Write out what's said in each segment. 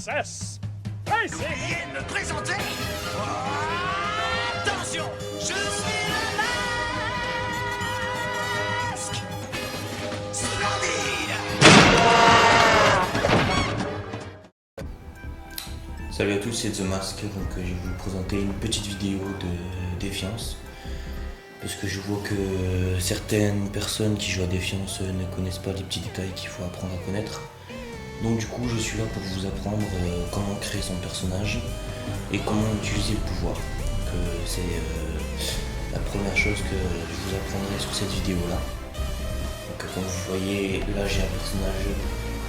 princesse. Hey, c'est... Oubliez de me présenter. Attention, je suis le masque. Splendide. Salut à tous, c'est The Mask. Donc je vais vous présenter une petite vidéo de Défiance. Parce que je vois que certaines personnes qui jouent à Défiance ne connaissent pas les petits détails qu'il faut apprendre à connaître. Donc du coup je suis là pour vous apprendre comment créer son personnage et comment utiliser le pouvoir. Donc c'est la première chose que je vous apprendrai sur cette vidéo là. Donc comme vous voyez là j'ai un personnage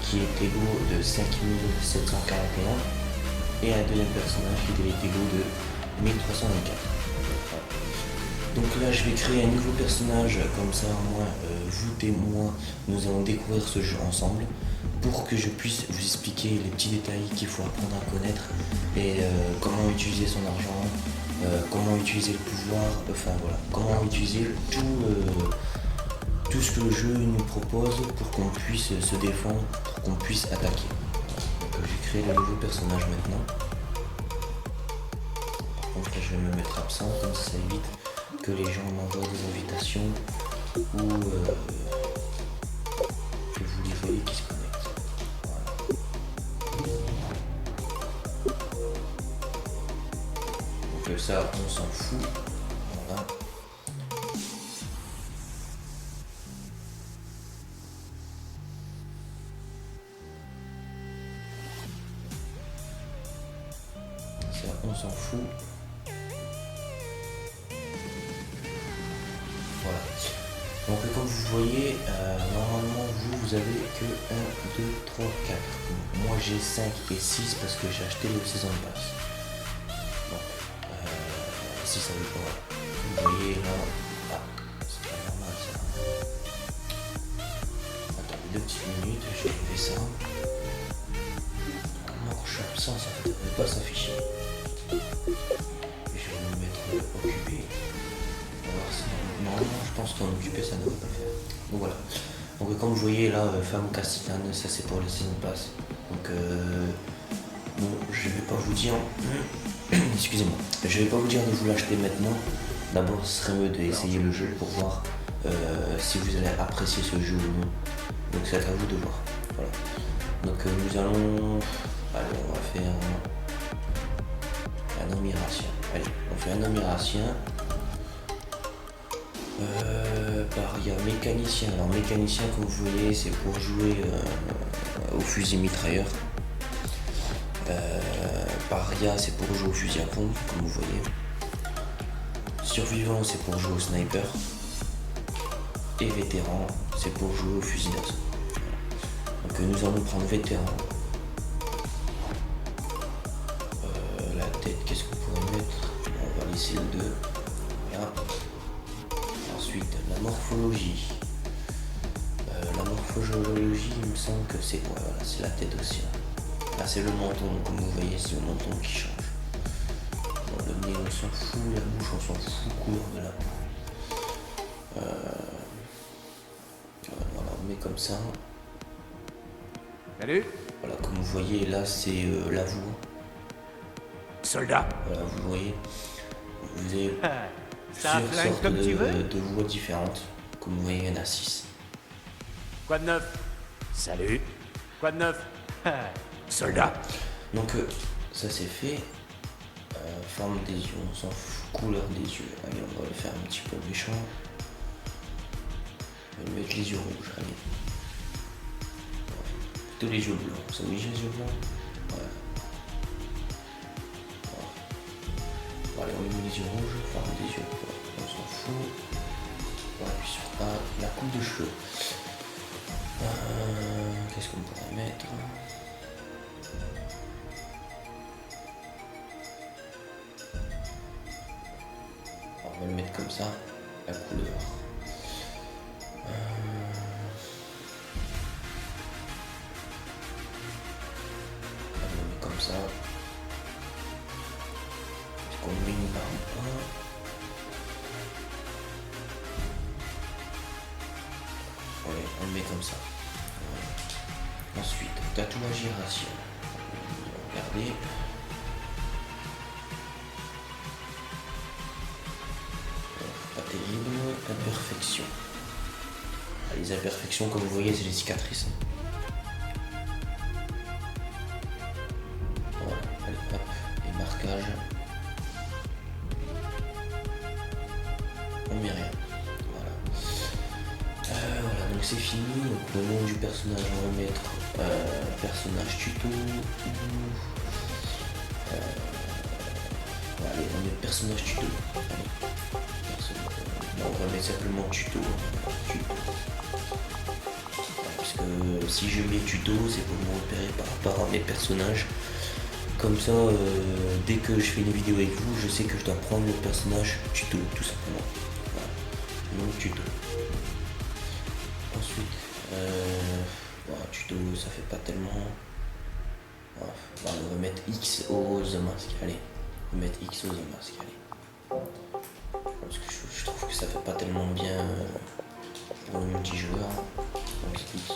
qui est égaux de 5741 et un deuxième personnage qui est égaux de 1324. Donc là je vais créer un nouveau personnage, comme ça moi, vous et moi, nous allons découvrir ce jeu ensemble pour que je puisse vous expliquer les petits détails qu'il faut apprendre à connaître et comment utiliser son argent, comment utiliser le pouvoir, enfin voilà, comment utiliser tout ce que le jeu nous propose pour qu'on puisse se défendre, pour qu'on puisse attaquer. Donc je vais créer le nouveau personnage maintenant. Par contre là, je vais me mettre absent, comme ça évite que les gens m'envoient des invitations ou que vous les voyez qui se connectent. Voilà. Donc ça, on s'en fout. Voilà. Ça, on s'en fout. Voilà. Donc comme vous voyez, normalement vous avez que 1, 2, 3, 4. Moi j'ai 5 et 6 parce que j'ai acheté le Season Pass. Donc si ça veut pas, vous voyez là, c'est pas normal ça. Attendez 2 petites minutes, je vais enlever ça. Moi quand je suis absent, ça ne devrait pas s'afficher. Je vais me mettre occupé. Normalement, je pense qu'en occupé, ça ne devrait pas le faire. Donc voilà. Donc comme vous voyez là, femme Castitane, ça c'est pour les Season Pass. Donc bon, je vais pas vous dire, excusez-moi, je vais pas vous dire de vous l'acheter maintenant. D'abord, ce serait mieux d'essayer le jeu pour voir si vous allez apprécier ce jeu ou non. Donc c'est à vous de voir. Voilà. Donc nous allons, allez, on va faire un homme iratien. Allez, on fait un homme iratien. Paria, mécanicien. Alors mécanicien, comme vous voyez, c'est pour jouer au fusil mitrailleur. Paria, c'est pour jouer au fusil à pompe, comme vous voyez. Survivant, c'est pour jouer au sniper. Et vétéran, c'est pour jouer au fusil d'assaut. Donc nous allons prendre vétéran. La tête, qu'est-ce qu'on pourrait mettre? On va laisser le 2. Voilà. Ensuite, la morphologie. La morphologie, il me semble que c'est voilà, c'est la tête aussi. Là, c'est le menton, comme vous voyez, c'est le menton qui change. Bon, le nez, on s'en fout, la bouche, on s'en fout, couleur de la peau. Voilà, on met comme ça. Salut. Voilà, comme vous voyez, là, c'est la voix. Soldat. Voilà, vous voyez. Vous avez Ça plusieurs flingue sortes comme tu veux. de voix différentes. Comme vous voyez, il y en a 6. Quoi de neuf? Salut. Quoi de neuf? Soldat. Donc ça c'est fait. Forme des yeux, on s'en fout. Couleur des yeux. Allez, on va le faire un petit peu méchant. On va lui mettre les yeux rouges. Allez. Plutôt les yeux blancs. Ça vous dit les yeux blancs? Ouais. Bon, allez, on lui met les yeux rouges. Forme des yeux. On s'en fout. On appuie sur A. La coupe de cheveux. Qu'est-ce qu'on pourrait mettre? On va le mettre comme ça, la couleur. On va le mettre comme ça. Est-ce qu'on met une barre ou pas? Ouais, on le met comme ça. Ensuite, tatouage irrationnel. Regardez. Pas terrible. Imperfection. Ah, les imperfections, comme vous voyez, c'est les cicatrices. Voilà, allez, hop, les marquages. On met rien. Voilà, donc c'est fini. Donc, le nom du personnage, on va mettre personnage tuto. Allez, on met personnage tuto. Allez. Non, on va mettre simplement tuto. Parce que si je mets tuto, c'est pour me repérer par rapport à mes personnages. Comme ça, dès que je fais une vidéo avec vous, je sais que je dois prendre le personnage tuto, tout simplement. Voilà. Donc tuto. Ensuite, voilà, tuto, ça fait pas tellement. Voilà. On va mettre X au The Mask. Allez, on va mettre X au The Mask. Allez. Parce que je trouve que ça fait pas tellement bien pour le multijoueur. Donc c'est X au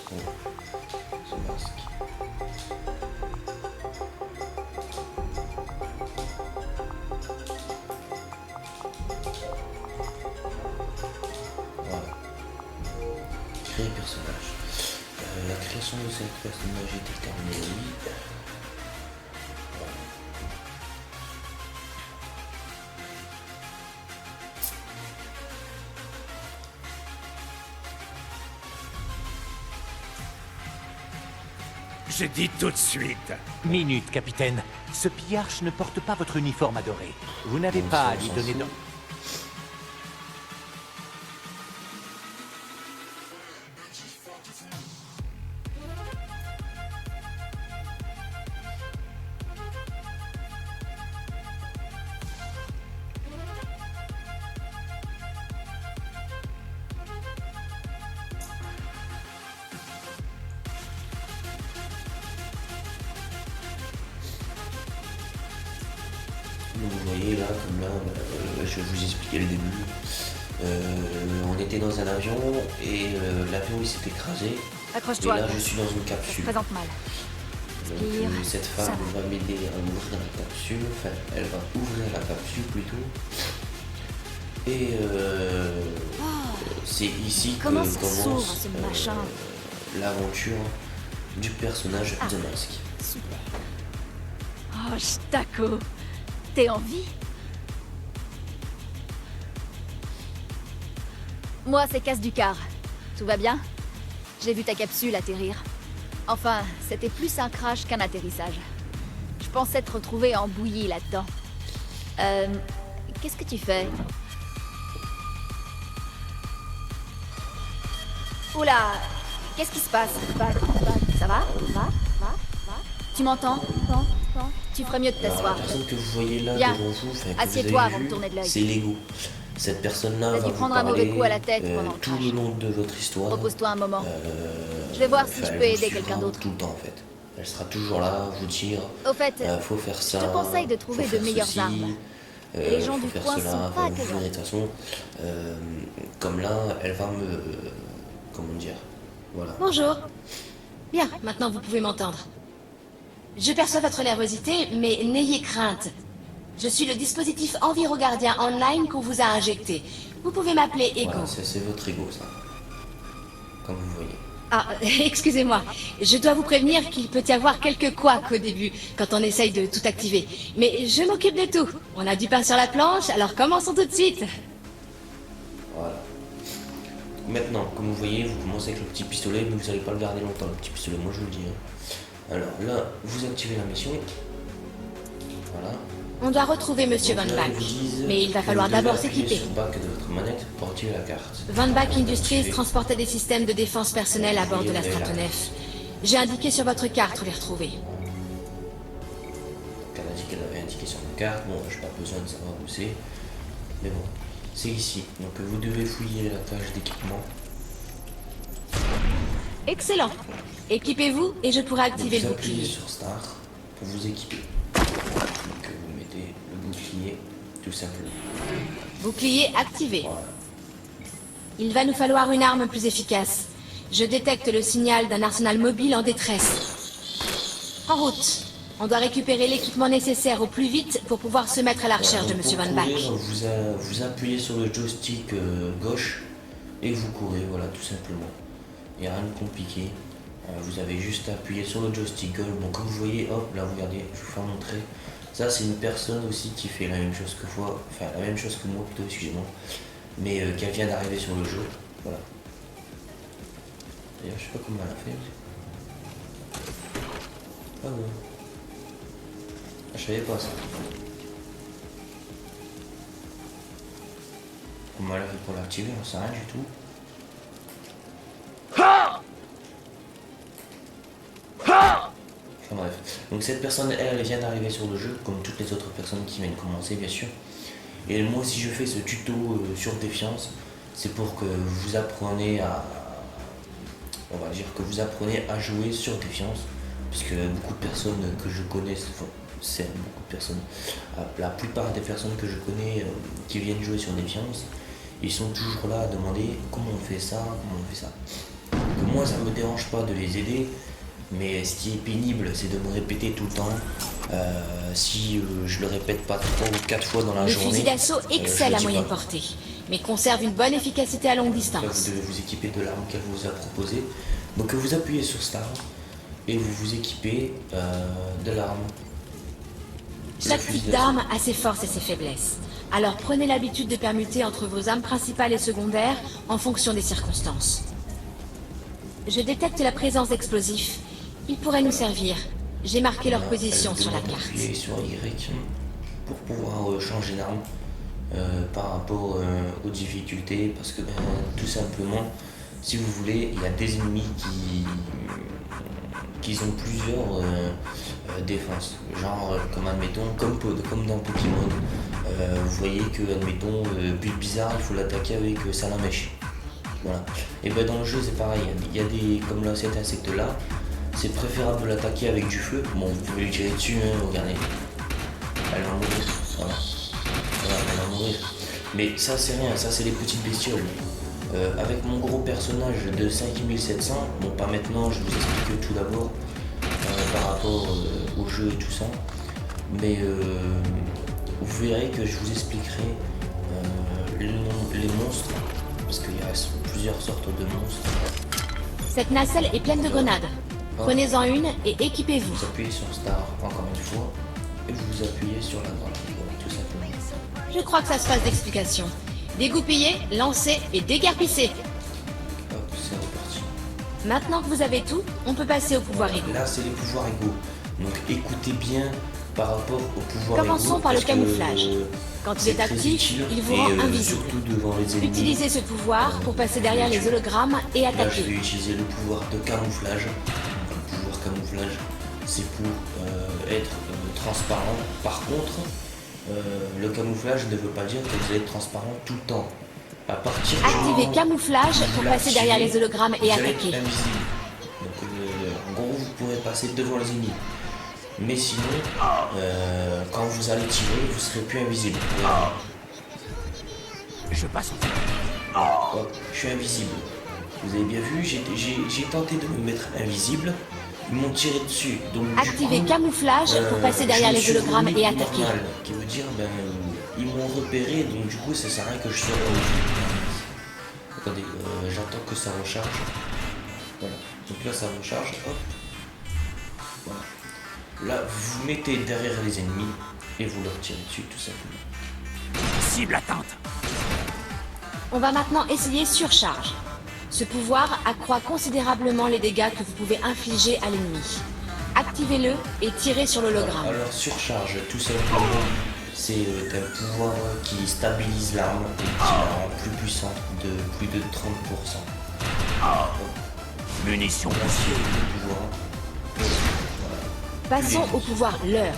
The Mask. Créer personnage. La création de cette personnage est terminée, oui. Je dis tout de suite. Minute, capitaine. Ce pillarche ne porte pas votre uniforme adoré. Vous n'avez Bon, pas ça, à on lui s'en donner fout. de... Donc vous voyez là, comme là, je vais vous expliquer le début. On était dans un avion et l'avion il s'est écrasé. Et Accroche-toi, là je suis dans une ça se capsule. présente mal. Donc Respire, cette ça femme va. va m'aider à ouvrir la capsule. Enfin, elle va ouvrir la capsule plutôt. Et c'est ici que Comment ça commence s'ouvre, ce machin l'aventure du personnage Ah. The Mask. Super. Oh, Shtako, t'es en vie? Moi, c'est Casse du Car. Tout va bien? J'ai vu ta capsule atterrir. Enfin, c'était plus un crash qu'un atterrissage. Je pensais te retrouver en bouillie là-dedans. Qu'est-ce que tu fais? Oula, qu'est-ce qui se passe? Ça va? Va? Tu m'entends? Tu ferais mieux de Alors, la t'asseoir. personne que vous voyez là Viens. devant vous, enfin, que Assieds-toi vous avez avant de vu, tourner de l'œil. c'est Lego. Cette personne-là T'as va dû vous prendre un parler mauvais coup à la tête pendant le tout crash. le long de votre histoire. Repose-toi un moment. Je vais voir si je elle peux vous aider suivra quelqu'un d'autre. Tout le temps en fait. Elle sera toujours là, vous dire. Au fait, Faut faire ça. te conseille de trouver faut de faire meilleures ceci, armes. Les gens faut du faire coin cela, sont faut pas vous accueillants. de toute façon, comme là, elle va me, comment dire, voilà. Bonjour. Bien, maintenant vous pouvez m'entendre. Je perçois votre nervosité, mais n'ayez crainte. Je suis le dispositif EnviroGardien Online qu'on vous a injecté. Vous pouvez m'appeler Ego. Voilà, c'est votre ego ça. Comme vous voyez. Ah, excusez-moi. Je dois vous prévenir qu'il peut y avoir quelques couacs au début, quand on essaye de tout activer. Mais je m'occupe de tout. On a du pain sur la planche, alors commençons tout de suite. Voilà. Maintenant, comme vous voyez, vous commencez avec le petit pistolet, mais vous n'allez pas le garder longtemps, le petit pistolet, moi je vous le dis. Hein. Alors là, vous activez la mission. Voilà. On doit retrouver Monsieur Donc Van là, Back. ils vous disent Mais il va que falloir vous devez d'abord appuyer s'équiper. sur le bac de votre manette pour activer la carte. Van Back Donc, Industries activez. transportait des systèmes de défense personnelle à bord de l'Astronef. J'ai indiqué sur votre carte où les retrouver. Donc, elle a dit qu'elle avait indiqué sur la carte. Bon, je n'ai pas besoin de savoir où c'est. Mais bon, c'est ici. Donc vous devez fouiller la cage d'équipement. Excellent. Équipez-vous et je pourrai Donc, activer vous le appuyez bouclier. sur Star pour vous équiper. Donc vous mettez le bouclier, tout simplement. Bouclier activé. Voilà. Il va nous falloir une arme plus efficace. Je détecte le signal d'un arsenal mobile en détresse. En route. On doit récupérer l'équipement nécessaire au plus vite pour pouvoir se mettre à la recherche de Donc, Monsieur pour Van Bach. courir, vous appuyez sur le joystick gauche et vous courez, voilà, tout simplement. Il n'y a rien de compliqué. Vous avez juste à appuyer sur le joystick gauche. Bon, comme vous voyez, hop, là, regardez, je vous fais montrer. Ça, c'est une personne aussi qui fait la même chose que moi, enfin la même chose que moi plutôt, excusez-moi, mais qui vient d'arriver sur le jeu. Voilà. D'ailleurs, je sais pas comment elle a fait. Ah ouais. Ah, je savais pas ça. Comment elle a fait pour l'activer, on sait rien du tout. Enfin bref. Donc cette personne, elle vient d'arriver sur le jeu, comme toutes les autres personnes qui viennent commencer, bien sûr. Et moi, si je fais ce tuto sur Défiance, c'est pour que vous appreniez à... On va dire que vous apprenez à jouer sur Défiance. Parce que beaucoup de personnes que je connais, enfin, c'est beaucoup de personnes, la plupart des personnes que je connais qui viennent jouer sur Défiance, ils sont toujours là à demander comment on fait ça, comment on fait ça. Donc, moi, ça me dérange pas de les aider. Mais ce qui est pénible, c'est de me répéter tout le temps. Si je le répète pas 3 ou 4 fois dans la Le journée. fusil d'assaut excelle à moyenne portée, mais conserve une bonne efficacité à longue Là, vous distance. devez vous équiper de l'arme qu'elle vous a proposée. Donc vous appuyez sur Start et vous vous équipez de l'arme. Chaque Le fusil type d'assaut. d'arme a ses forces et ses faiblesses. Alors prenez l'habitude de permuter entre vos armes principales et secondaires en fonction des circonstances. Je détecte la présence d'explosifs. Ils pourraient nous servir. J'ai marqué leur position Elle sur la demande carte. d'appuyer sur Y pour pouvoir changer d'arme par rapport aux difficultés. Parce que tout simplement, si vous voulez, il y a des ennemis qui ont plusieurs défenses. Genre, comme admettons, comme dans Pokémon. Vous voyez que, admettons, but bizarre, il faut l'attaquer avec Salamèche. Voilà. Et ben dans le jeu c'est pareil, il y a des. Comme là cet insecte là, c'est préférable de l'attaquer avec du feu. Bon vous pouvez lui tirer dessus, hein, regardez. Elle va mourir. Voilà. Voilà, elle va mourir. Mais ça c'est rien, ça c'est les petites bestioles. Avec mon gros personnage de 5700, bon pas maintenant, je vous explique tout d'abord par rapport au jeu et tout ça. Mais vous verrez que je vous expliquerai les monstres. Parce qu'il y a plusieurs sortes de monstres. Cette nacelle est pleine de grenades. Prenez-en une et équipez-vous. Vous appuyez sur Star encore une fois et vous appuyez sur la droite, voilà, tout simplement. Je crois que ça se passe d'explication. Dégoupillez, lancez et déguerpissez. Hop, c'est reparti. Maintenant que vous avez tout, on peut passer au pouvoir égaux. Là, c'est les pouvoirs égaux. Donc écoutez bien par rapport au pouvoir égaux. Commençons par le parce que, camouflage. Quand il est très actif, utile il vous et, rend invisible. surtout devant les ennemis. Utilisez ce pouvoir pour passer derrière les hologrammes et Là, je attaquer. vais utiliser le pouvoir de camouflage. Donc, le pouvoir camouflage, c'est pour être transparent. Par contre, le camouflage ne veut pas dire que vous allez être transparent tout le temps. À partir du Activez moment camouflage où pour vous passer derrière l'activez, les hologrammes et vous allez être attaquer. invisible. Donc, en gros, vous pourrez passer devant les ennemis. Mais sinon, quand vous allez tirer, vous serez plus invisible. Je passe en Hop, je suis invisible. Vous avez bien vu, j'ai tenté de me mettre invisible. Ils m'ont tiré dessus. Donc, du Activez coup, camouflage pour passer je derrière me les suis hologrammes remis et attaquer. normal, qui veut dire, ils m'ont repéré, donc du coup, ça sert à rien que je sois là. Attendez, j'attends que ça recharge. Voilà. Donc là, ça recharge. Hop. Voilà. Là, vous vous mettez derrière les ennemis et vous leur tirez dessus, tout simplement. cible atteinte. On va maintenant essayer surcharge. Ce pouvoir accroît considérablement les dégâts que vous pouvez infliger à l'ennemi. Activez-le et tirez sur l'hologramme. Alors, surcharge, tout simplement, c'est un pouvoir qui stabilise l'arme et qui la rend plus puissante de plus de 30%. Munitions Là, c'est le pouvoir. Passons au pouvoir leurre.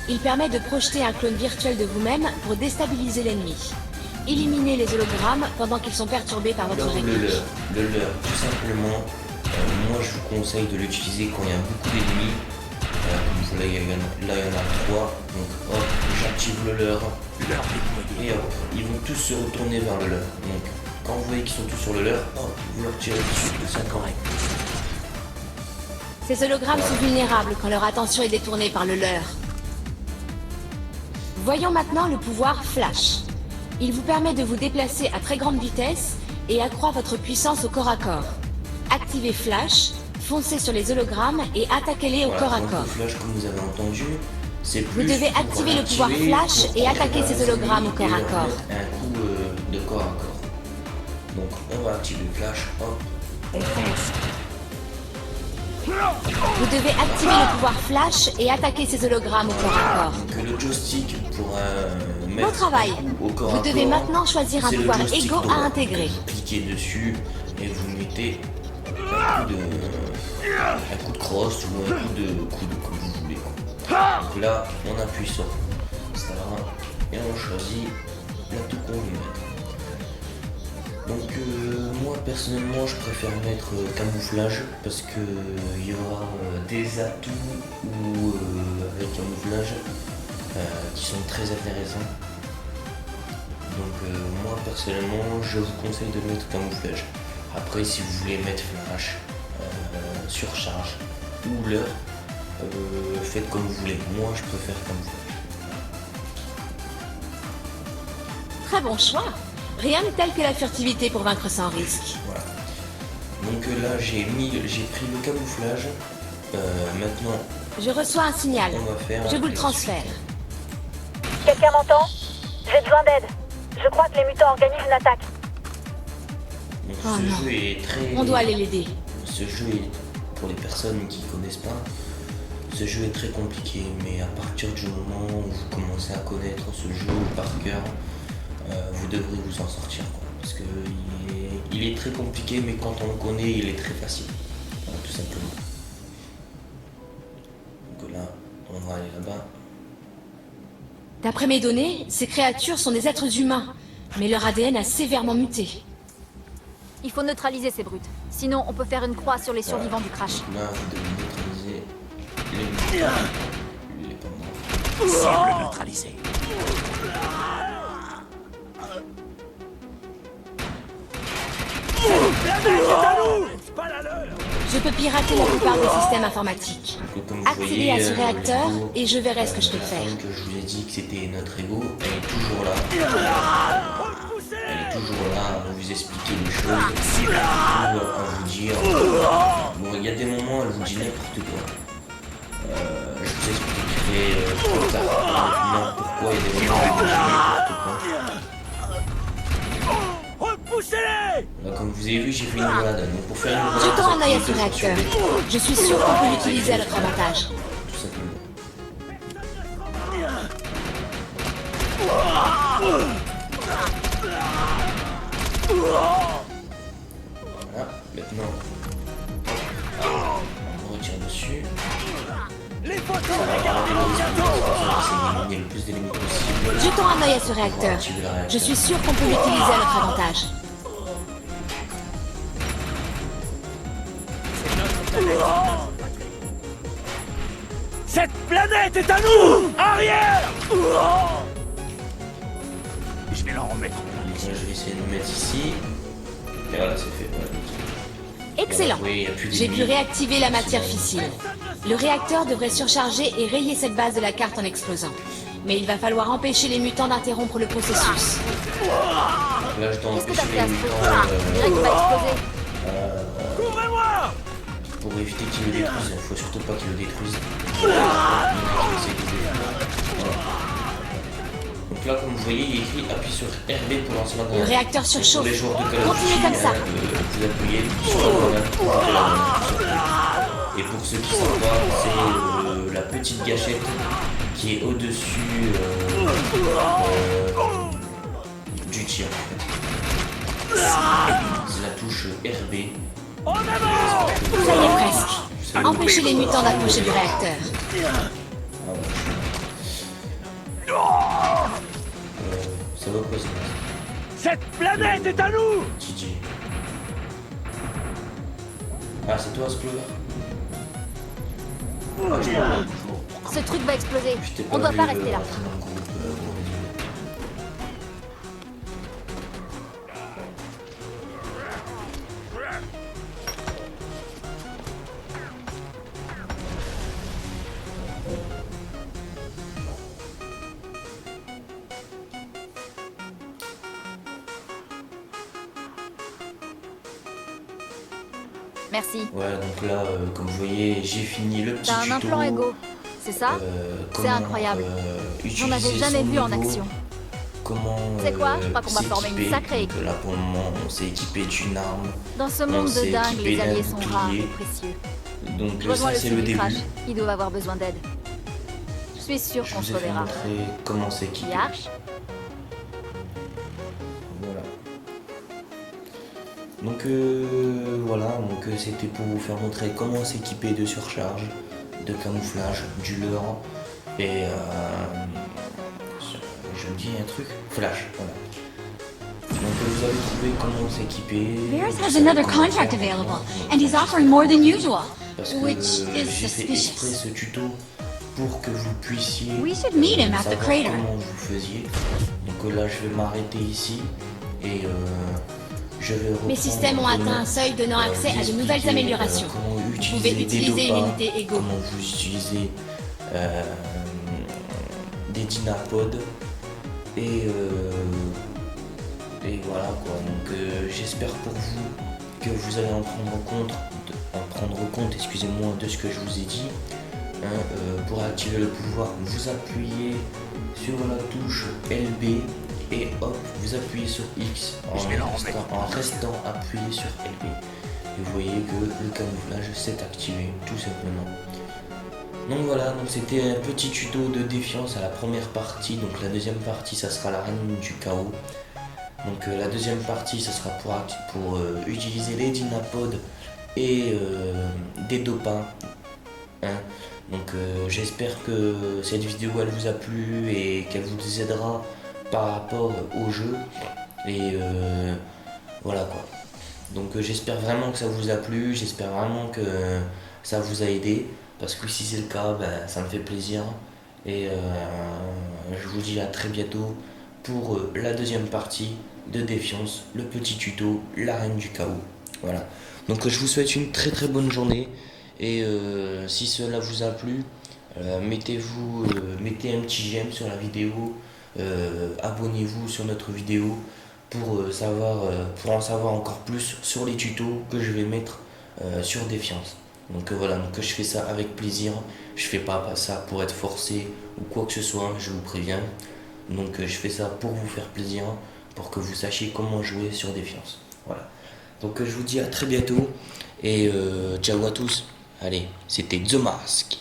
Il permet de projeter un clone virtuel de vous-même pour déstabiliser l'ennemi. Éliminez les hologrammes pendant qu'ils sont perturbés par votre Donc, réplique. le leurre, tout simplement, moi je vous conseille de l'utiliser quand il y a beaucoup d'ennemis. Là il y en a 3, donc hop, j'active le leurre. Leur déployée. Et hop, ils vont tous se retourner vers le leurre. Donc quand vous voyez qu'ils sont tous sur le leurre, hop, vous leur tirez dessus, tout ça correct. Ces hologrammes sont vulnérables quand leur attention est détournée par le leur. Voyons maintenant le pouvoir Flash. Il vous permet de vous déplacer à très grande vitesse et accroît votre puissance au corps à corps. Activez Flash, foncez sur les hologrammes et attaquez-les au corps à donc corps. le flash, comme vous avez entendu, c'est Vous plus devez pour activer le l'activer, pouvoir Flash pour et attaquer ces les hologrammes au ennemis corps à et leur corps. mettre un coup de corps à corps. Donc on va activer le flash, hop. Vous devez activer le pouvoir Flash et attaquer ces hologrammes au corps à corps. Donc le joystick pour mettre Bon travail. un coup au corps Vous à devez corps, maintenant choisir un c'est le pouvoir joystick égaux droit. à intégrer. Vous cliquez dessus et vous mettez un coup de crosse ou un coup de coude comme vous voulez. Donc là on appuie sur Star et on choisit l'atout qu'on veut mettre. Donc moi personnellement je préfère mettre camouflage parce que il y aura des atouts ou avec camouflage qui sont très intéressants. Donc moi personnellement je vous conseille de mettre camouflage. Après si vous voulez mettre flash, surcharge ou l'heure, faites comme vous voulez. Moi je préfère camouflage. Très bon choix. Rien de tel que la furtivité pour vaincre sans risque. Voilà. Donc là j'ai pris le camouflage. Maintenant Je reçois un signal. on va faire. Je vous le la transfère. Quelqu'un m'entend? J'ai besoin d'aide. Je crois que les mutants organisent une attaque. suite. Donc, Oh ce non. jeu est très. On doit aller l'aider. Ce jeu est, pour les personnes qui connaissent pas, ce jeu est très compliqué, mais à partir du moment où vous commencez à connaître ce jeu par cœur, vous devrez vous en sortir, quoi. Parce que il est très compliqué, mais quand on le connaît, il est très facile. Voilà, tout simplement. Donc là, on va aller là-bas. D'après mes données, ces créatures sont des êtres humains, mais leur ADN a sévèrement muté. Il faut neutraliser ces brutes. Sinon, on peut faire une croix sur les survivants du crash. Là, vous devez neutraliser les mutants. Lui, il est pas mort. Cible neutralisée. Je peux pirater la plupart des systèmes informatiques. Donc, comme vous Accédez voyez, à ce réacteur l'ego, et je verrai ce que je peux la faire. femme que je vous ai dit que c'était notre ego, elle est toujours là. Elle est toujours là à vous expliquer les choses, toujours à vous dire. Bon, il y a des moments où elle vous dit n'importe quoi. Je vous expliquerai plus tard maintenant pourquoi il y a des moments où elle vous dit n'importe quoi. Repoussez-les! Là, comme vous avez vu, j'ai fait une balade. Donc pour faire une balade, Jetons un œil à vous ce appuyez sur réacteur. des- Je suis sûr qu'on peut l'utiliser à notre avantage. Tout simplement. Voilà, maintenant on retire dessus. Les photos, On va regarder d'éliminer le plus d'ennemis possible. Jetons un œil à ce réacteur. Je suis sûr qu'on peut l'utiliser à notre avantage. cette planète est à nous! Arrière! Je vais l'en remettre. Je vais essayer de le mettre ici. Et voilà, c'est fait. Voilà. Excellent. Oui, il y a plus J'ai pu d'ennemis. réactiver la matière fissile. Le réacteur devrait surcharger et rayer cette base de la carte en explosant. Mais il va falloir empêcher les mutants d'interrompre le processus. Là, je dois Qu'est-ce que t'as empêcher fait à les ce truc? mutants On dirait qu'il va exploser. Couvrez-moi! pour éviter qu'ils le détruisent. Il faut surtout pas qu'ils le détruisent. Il y en a qui essaient de le détruire. Voilà. Donc là, comme vous voyez, il est écrit appuie sur RB pour lancer la Le grenade. réacteur Pour surchauffe. les joueurs de Call of Continuez Duty, comme ça. vous appuyez sur la grenade pour jeter la grenade. Et pour ceux qui savent pas, c'est la petite gâchette qui est au-dessus du tir. En fait. C'est la touche RB. En avant! Ça y est presque. Empêchez les mutants d'approcher du réacteur. Ça va quoi ça? Cette planète est à nous! TJ. Ah, c'est toi, Splover? Ah, je t'ai Ce truc va exploser. je t'ai On doit vu, pas rester là. rentrer dans le groupe, bon, désolé. Merci. Voilà, donc là, comme vous voyez, j'ai fini le petit T'as un tuto. implant Ego, c'est ça? C'est Comment, incroyable. J'en utiliser avais jamais son vu en Ego, action. Comment C'est quoi? Je crois qu'on va former une s'équiper. sacrée Donc là, pour le moment, on s'est équipé d'une arme. Dans ce On monde de s'est dingue, équipé les d'un alliés sont rares bouclier. et précieux. Donc Je rejoins ça, le c'est site le du début. crash. Ils doivent avoir besoin d'aide. Je suis sûre Je qu'on vous se ai fait reverra. montrer comment s'équiper. Yarch? Voilà. Donc voilà, donc c'était pour vous faire montrer comment s'équiper de surcharge, de camouflage, du leurre et je me dis un truc, flash, voilà. Donc vous avez trouvé comment s'équiper. Veers vous has savez another comment contract faire available, maintenant. and he's offering more than usual. Parce que which is j'ai fait suspicious. exprès ce tuto pour que vous puissiez We should meet him at the savoir crater. comment vous faisiez. Donc là je vais m'arrêter ici et je vais reprendre Mes systèmes ont atteint un seuil donnant accès à de nouvelles expliquer, améliorations. comment Vous utiliser pouvez des utiliser dopas, l'unité Ego. comment vous utilisez des dynapodes et voilà quoi. Donc j'espère pour vous que vous allez en prendre compte, excusez-moi, de ce que je vous ai dit. Pour activer le pouvoir, vous appuyez sur la touche LB et hop, vous appuyez sur X en restant appuyé sur LB. Et vous voyez que le camouflage s'est activé tout simplement. Donc voilà, donc c'était un petit tuto de défiance à la première partie. Donc la deuxième partie, ça sera la reine du chaos. Donc la deuxième partie, ça sera pour utiliser les dynapodes et des dopins. Donc j'espère que cette vidéo elle vous a plu et qu'elle vous aidera par rapport au jeu. Et voilà quoi. Donc j'espère vraiment que ça vous a plu, j'espère vraiment que ça vous a aidé. Parce que si c'est le cas, ben, ça me fait plaisir. Et je vous dis à très bientôt pour la deuxième partie de Défiance, le petit tuto, la reine du chaos. Voilà. Donc je vous souhaite une très très bonne journée. Et si cela vous a plu, mettez un petit j'aime sur la vidéo. Abonnez-vous sur notre vidéo pour en savoir encore plus sur les tutos que je vais mettre sur Défiance. Donc voilà, donc je fais ça avec plaisir, je fais pas ça pour être forcé ou quoi que ce soit, je vous préviens. Donc je fais ça pour vous faire plaisir, pour que vous sachiez comment jouer sur Défiance. Voilà. Donc je vous dis à très bientôt et ciao à tous. Allez, c'était The Mask.